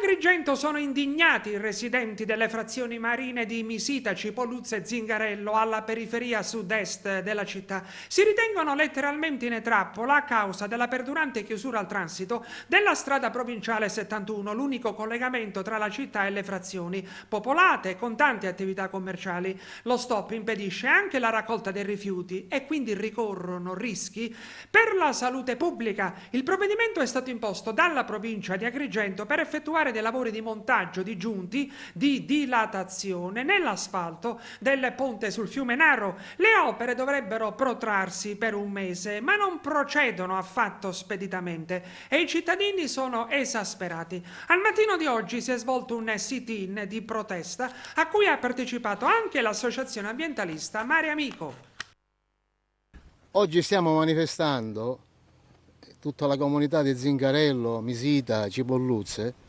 Agrigento sono indignati i residenti delle frazioni marine di Misita, Cipolluzzo e Zingarello, alla periferia sud-est della città. Si ritengono letteralmente in trappola a causa della perdurante chiusura al transito della strada provinciale 71, l'unico collegamento tra la città e le frazioni, popolate con tante attività commerciali. Lo stop impedisce anche la raccolta dei rifiuti e quindi ricorrono rischi per la salute pubblica. Il provvedimento è stato imposto dalla provincia di Agrigento per effettuare dei lavori di montaggio disgiunti di dilatazione nell'asfalto del ponte sul fiume Naro. Le opere dovrebbero protrarsi per un mese, ma non procedono affatto speditamente e i cittadini sono esasperati. Al mattino di oggi si è svolto un sit-in di protesta a cui ha partecipato anche l'associazione ambientalista Mare Amico. Oggi stiamo manifestando, tutta la comunità di Zingarello, Misita, Cipolluzze,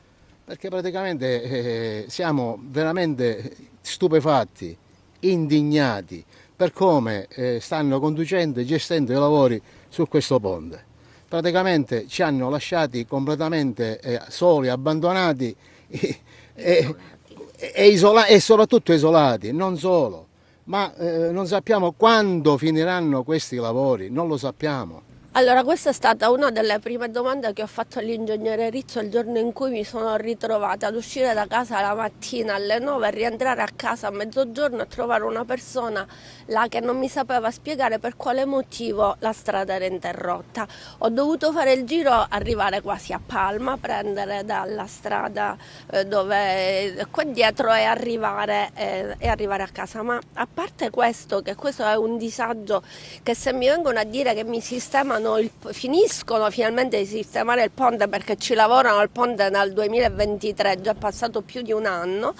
perché praticamente siamo veramente stupefatti, indignati per come stanno conducendo e gestendo i lavori su questo ponte. Praticamente ci hanno lasciati completamente soli, abbandonati e soprattutto isolati, non solo, ma non sappiamo quando finiranno questi lavori, non lo sappiamo. Allora, questa è stata una delle prime domande che ho fatto all'ingegnere Rizzo il giorno in cui mi sono ritrovata ad uscire da casa la mattina alle 9 e rientrare a casa a mezzogiorno e trovare una persona là che non mi sapeva spiegare per quale motivo la strada era interrotta. Ho dovuto fare il giro, arrivare quasi a Palma, prendere dalla strada dove qua dietro e arrivare a casa. Ma a parte questo, che questo è un disagio, che se mi vengono a dire che mi sistemano finiscono finalmente di sistemare il ponte, perché ci lavorano al ponte dal 2023, già è passato più di un anno.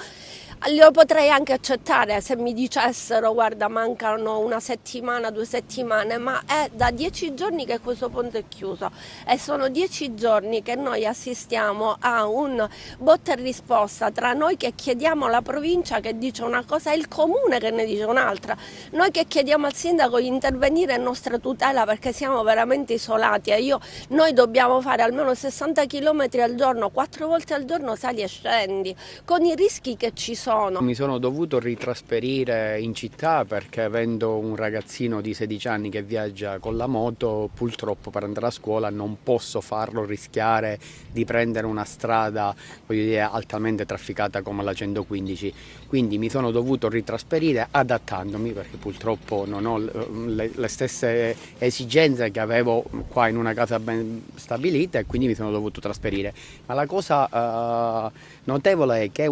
Lo potrei anche accettare se mi dicessero guarda mancano una settimana, 2 settimane, ma è da 10 giorni che questo ponte è chiuso e sono 10 giorni che noi assistiamo a un botta e risposta tra noi che chiediamo alla provincia che dice una cosa e il comune che ne dice un'altra, noi che chiediamo al sindaco di intervenire in nostra tutela perché siamo veramente isolati e noi dobbiamo fare almeno 60 km al giorno, 4 volte al giorno sali e scendi, con i rischi che ci sono. Mi sono dovuto ritrasferire in città perché avendo un ragazzino di 16 anni che viaggia con la moto, purtroppo per andare a scuola non posso farlo rischiare di prendere una strada, voglio dire, altamente trafficata come la 115. Quindi mi sono dovuto ritrasferire adattandomi perché purtroppo non ho le stesse esigenze che avevo qua in una casa ben stabilita e quindi mi sono dovuto trasferire. Ma la cosa notevole è che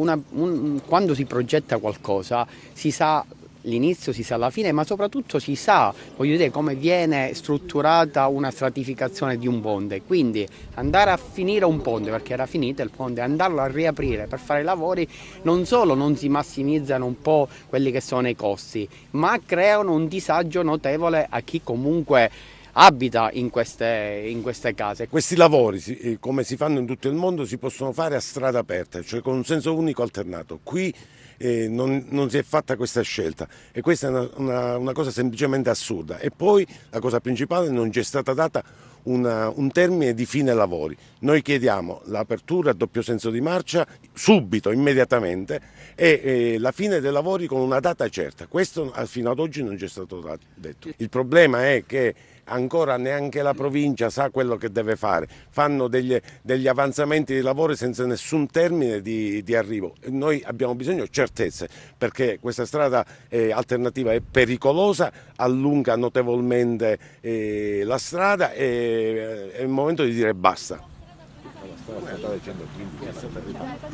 quando si progetta qualcosa si sa l'inizio, si sa la fine, ma soprattutto si sa, voglio dire, come viene strutturata una stratificazione di un ponte. Quindi andare a finire un ponte, perché era finito il ponte, andarlo a riaprire per fare i lavori, non solo non si massimizzano un po' quelli che sono i costi, ma creano un disagio notevole a chi comunque abita in queste case. Questi lavori, come si fanno in tutto il mondo, si possono fare a strada aperta, cioè con un senso unico alternato. Qui non si è fatta questa scelta e questa è una cosa semplicemente assurda. E poi la cosa principale, non ci è stata data un termine di fine lavori. Noi chiediamo l'apertura a doppio senso di marcia subito, immediatamente, e la fine dei lavori con una data certa. Questo fino ad oggi non ci è stato detto. Il problema è che ancora neanche la provincia sa quello che deve fare, fanno degli avanzamenti di lavori senza nessun termine di arrivo. Noi abbiamo bisogno di certezze perché questa strada alternativa è pericolosa, allunga notevolmente la strada e è il momento di dire basta. La strada statale 115 è stata rifatta.